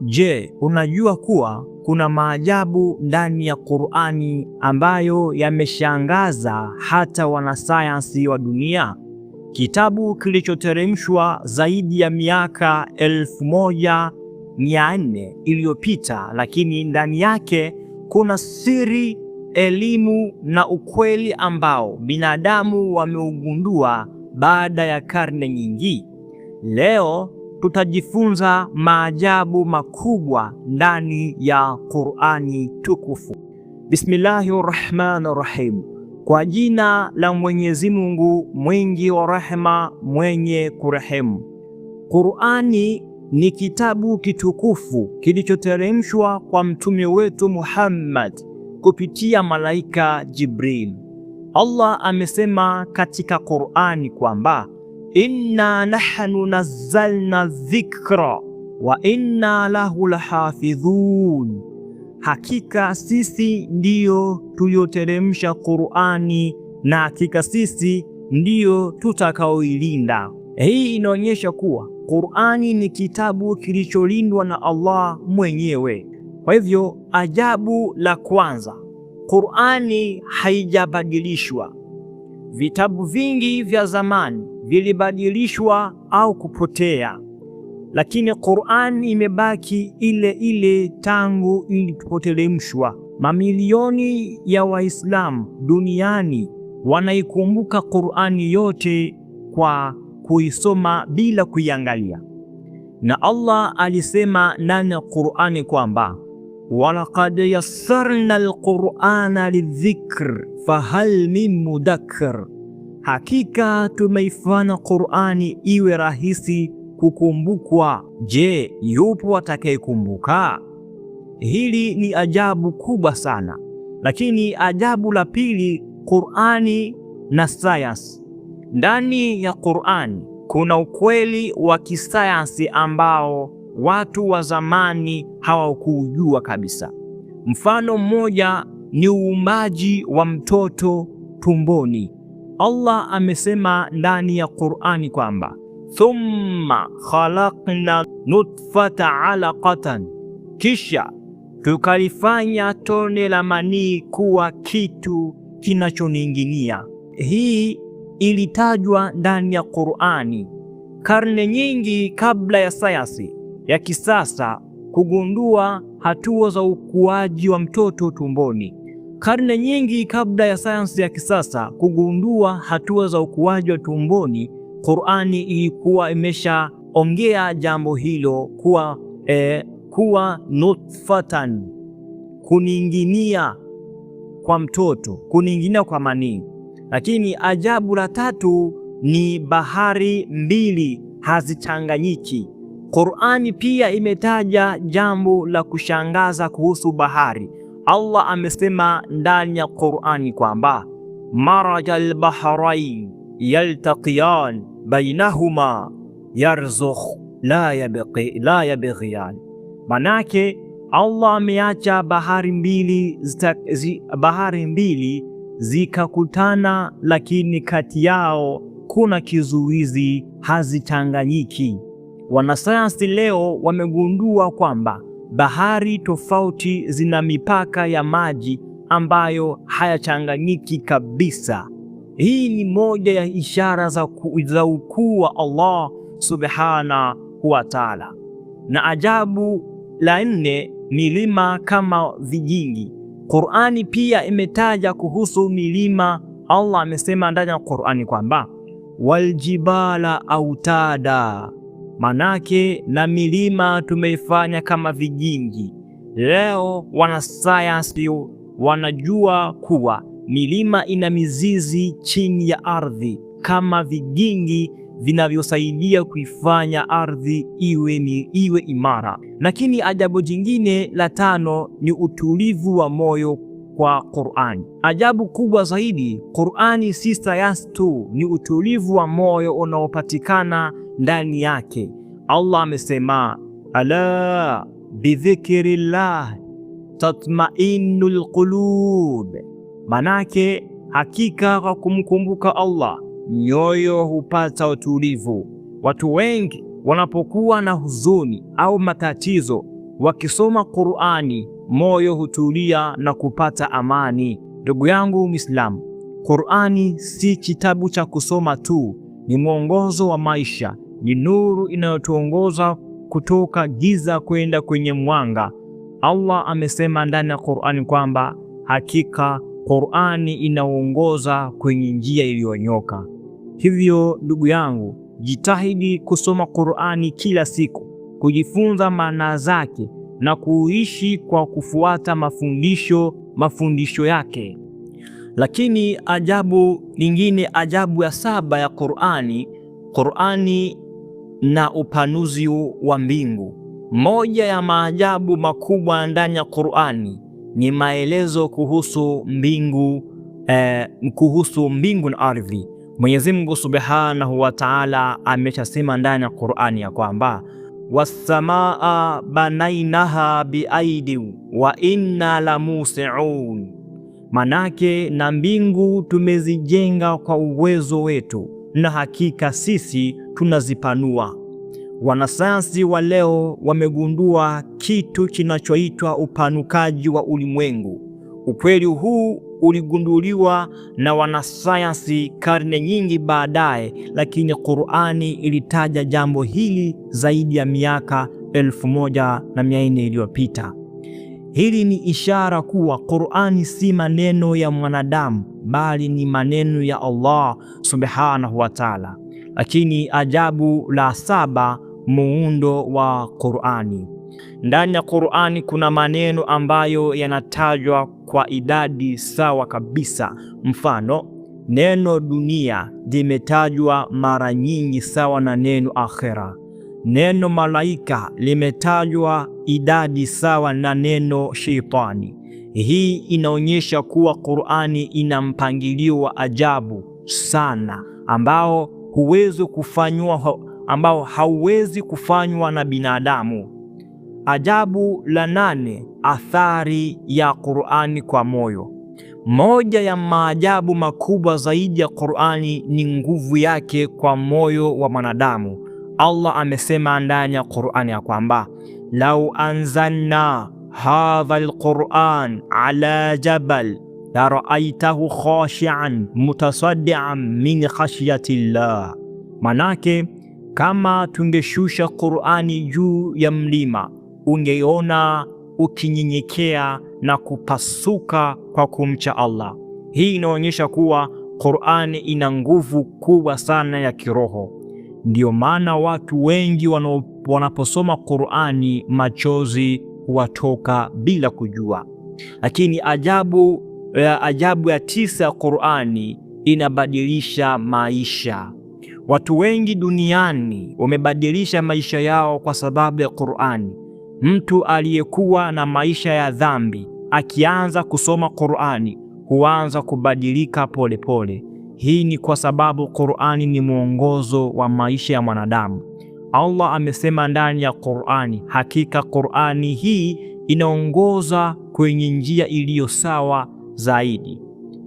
Je, unajua kuwa kuna maajabu ndani ya Qur'ani ambayo yameshangaza hata wanasayansi wa dunia? Kitabu kilichoteremshwa zaidi ya miaka 1400 iliyopita, lakini ndani yake kuna siri, elimu na ukweli ambao binadamu wameugundua baada ya karne nyingi. Leo tutajifunza maajabu makubwa ndani ya Qur'ani tukufu. Bismillahirrahmanirrahim. Kwa jina la Mwenyezi Mungu mwingi wa rehema, mwenye kurehemu. Qur'ani ni kitabu kitukufu kilichoteremshwa kwa mtume wetu Muhammad kupitia malaika Jibril. Allah amesema katika Qur'ani kwamba inna nahnu nazzalna dhikra wa inna lahu lahafidhun, hakika sisi ndiyo tulioteremsha Qur'ani na hakika sisi ndiyo tutakaoilinda. Hii inaonyesha kuwa Qur'ani ni kitabu kilicholindwa na Allah mwenyewe. Kwa hivyo, ajabu la kwanza, Qur'ani haijabadilishwa. Vitabu vingi vya zamani vilibadilishwa au kupotea, lakini Qur'ani imebaki ile ile tangu ilipoteremshwa. Mamilioni ya Waislamu duniani wanaikumbuka Qur'ani yote kwa kuisoma bila kuiangalia. Na Allah alisema ndani ya Qur'ani kwamba walaqad yassarna alqur'ana lidhikr fahal min mudakkir, hakika tumeifanya Qur'ani iwe rahisi kukumbukwa. Je, yupo atakayekumbuka? Hili ni ajabu kubwa sana. Lakini ajabu la pili, Qur'ani na sayansi. Ndani ya Qur'ani kuna ukweli wa kisayansi ambao watu wa zamani hawakujua kabisa. Mfano mmoja ni uumbaji wa mtoto tumboni. Allah amesema ndani ya Qur'ani kwamba thumma khalaqna nutfata alaqatan, kisha tukalifanya tone la manii kuwa kitu kinachoning'inia. Hii ilitajwa ndani ya Qur'ani karne nyingi kabla ya sayansi ya kisasa kugundua hatua za ukuaji wa mtoto tumboni. Karne nyingi kabla ya sayansi ya kisasa kugundua hatua za ukuaji wa tumboni, Qur'ani ilikuwa imeshaongea jambo hilo kuwa nutfatan, kuning'inia kwa mtoto, kuning'inia kwa manii. Lakini ajabu la tatu ni bahari mbili hazichanganyiki. Qur'ani pia imetaja jambo la kushangaza kuhusu bahari. Allah amesema ndani ya Qur'ani kwamba marajal bahrain yaltaqiyan bainahuma yarzukh la yabghiyan. Manake Allah ameacha bahari mbili zikakutana, lakini kati yao kuna kizuizi, hazichanganyiki. Wanasayansi leo wamegundua kwamba bahari tofauti zina mipaka ya maji ambayo hayachanganyiki kabisa. Hii ni moja ya ishara za ukuu wa Allah subhanahu wa ta'ala. Na ajabu la nne, milima kama vijingi. Qur'ani pia imetaja kuhusu milima. Allah amesema ndani ya Qur'ani kwamba waljibala autada, manake na milima tumeifanya kama vijingi. Leo wanasayansi wanajua kuwa milima ina mizizi chini ya ardhi kama vijingi vinavyosaidia kuifanya ardhi iwe imara. Lakini ajabu jingine la tano ni utulivu wa moyo kwa Qur'ani. Ajabu kubwa zaidi, Qur'ani si sayansi tu, ni utulivu wa moyo unaopatikana ndani yake. Allah amesema ala bidhikrillah tatma'innul qulub, manake hakika kwa kumkumbuka Allah nyoyo hupata utulivu. Watu wengi wanapokuwa na huzuni au matatizo wakisoma Qur'ani moyo hutulia na kupata amani. Ndugu yangu Muislamu, Qur'ani si kitabu cha kusoma tu, ni mwongozo wa maisha, ni nuru inayotuongoza kutoka giza kwenda kwenye mwanga. Allah amesema ndani ya Qur'ani kwamba hakika Qur'ani inaongoza kwenye njia iliyonyoka. Hivyo ndugu yangu, jitahidi kusoma Qur'ani kila siku, kujifunza maana zake na kuishi kwa kufuata mafundisho yake. Lakini ajabu lingine, ajabu ya saba ya Qur'ani na upanuzi wa mbingu. Moja ya maajabu makubwa ndani ya Qur'ani ni maelezo kuhusu mbingu na ardhi. Mwenyezi Mungu Subhanahu wa Ta'ala ameshasema ndani ya Qur'ani ya kwamba was-samaa banainaha biaidi wa inna lamusiun, manake na mbingu tumezijenga kwa uwezo wetu na hakika sisi tunazipanua. Wanasayansi wa leo wamegundua kitu kinachoitwa upanukaji wa ulimwengu. Ukweli huu uligunduliwa na wanasayansi karne nyingi baadaye, lakini Qur'ani ilitaja jambo hili zaidi ya miaka 1400 iliyopita. Hili ni ishara kuwa Qur'ani si maneno ya mwanadamu, bali ni maneno ya Allah Subhanahu wa Ta'ala. Lakini ajabu la saba, muundo wa Qur'ani. Ndani ya Qur'ani kuna maneno ambayo yanatajwa kwa idadi sawa kabisa. Mfano, neno dunia limetajwa mara nyingi sawa na neno akhera. Neno malaika limetajwa idadi sawa na neno sheitani. Hii inaonyesha kuwa Qur'ani ina mpangilio wa ajabu sana ambao hauwezi kufanywa na binadamu. Ajabu la 8, athari ya Qur'ani kwa moyo. Moja ya maajabu makubwa zaidi ya Qur'ani ni nguvu yake kwa moyo wa mwanadamu. Allah amesema ndani ya Qur'ani ya kwamba lau anzalna hadha alquran ala jabal la ra'aytahu khashi'an mutasaddian min khashyati llah, manake kama tungeshusha Qur'ani juu ya mlima ungeona ukinyenyekea na kupasuka kwa kumcha Allah. Hii inaonyesha kuwa Qur'ani ina nguvu kubwa sana ya kiroho. Ndio maana watu wengi wanaposoma Qur'ani machozi huwatoka bila kujua. Lakini ajabu ya 9 ya Qur'ani inabadilisha maisha. Watu wengi duniani wamebadilisha maisha yao kwa sababu ya Qur'ani. Mtu aliyekuwa na maisha ya dhambi akianza kusoma Qur'ani huanza kubadilika polepole. Hii ni kwa sababu Qur'ani ni mwongozo wa maisha ya mwanadamu. Allah amesema ndani ya Qur'ani, hakika Qur'ani hii inaongoza kwenye njia iliyo sawa zaidi.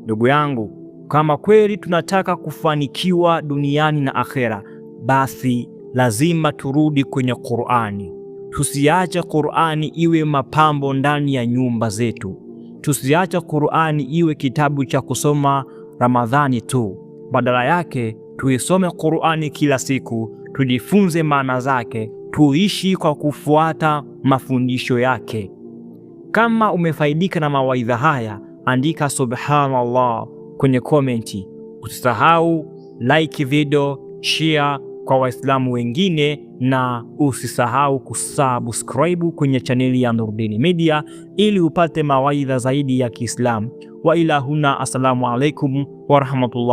Ndugu yangu, kama kweli tunataka kufanikiwa duniani na akhera, basi lazima turudi kwenye Qur'ani. Tusiache Qur'ani iwe mapambo ndani ya nyumba zetu. Tusiache Qur'ani iwe kitabu cha kusoma Ramadhani tu. Badala yake tuisome Qur'ani kila siku, tujifunze maana zake, tuishi kwa kufuata mafundisho yake. Kama umefaidika na mawaidha haya, andika subhanallah kwenye komenti. Usisahau like video, share kwa Waislamu wengine, na usisahau kusubscribe kwenye chaneli ya Nurdin Media ili upate mawaidha zaidi ya Kiislamu. Wa ila huna, assalamu alaikum wa rahmatullah.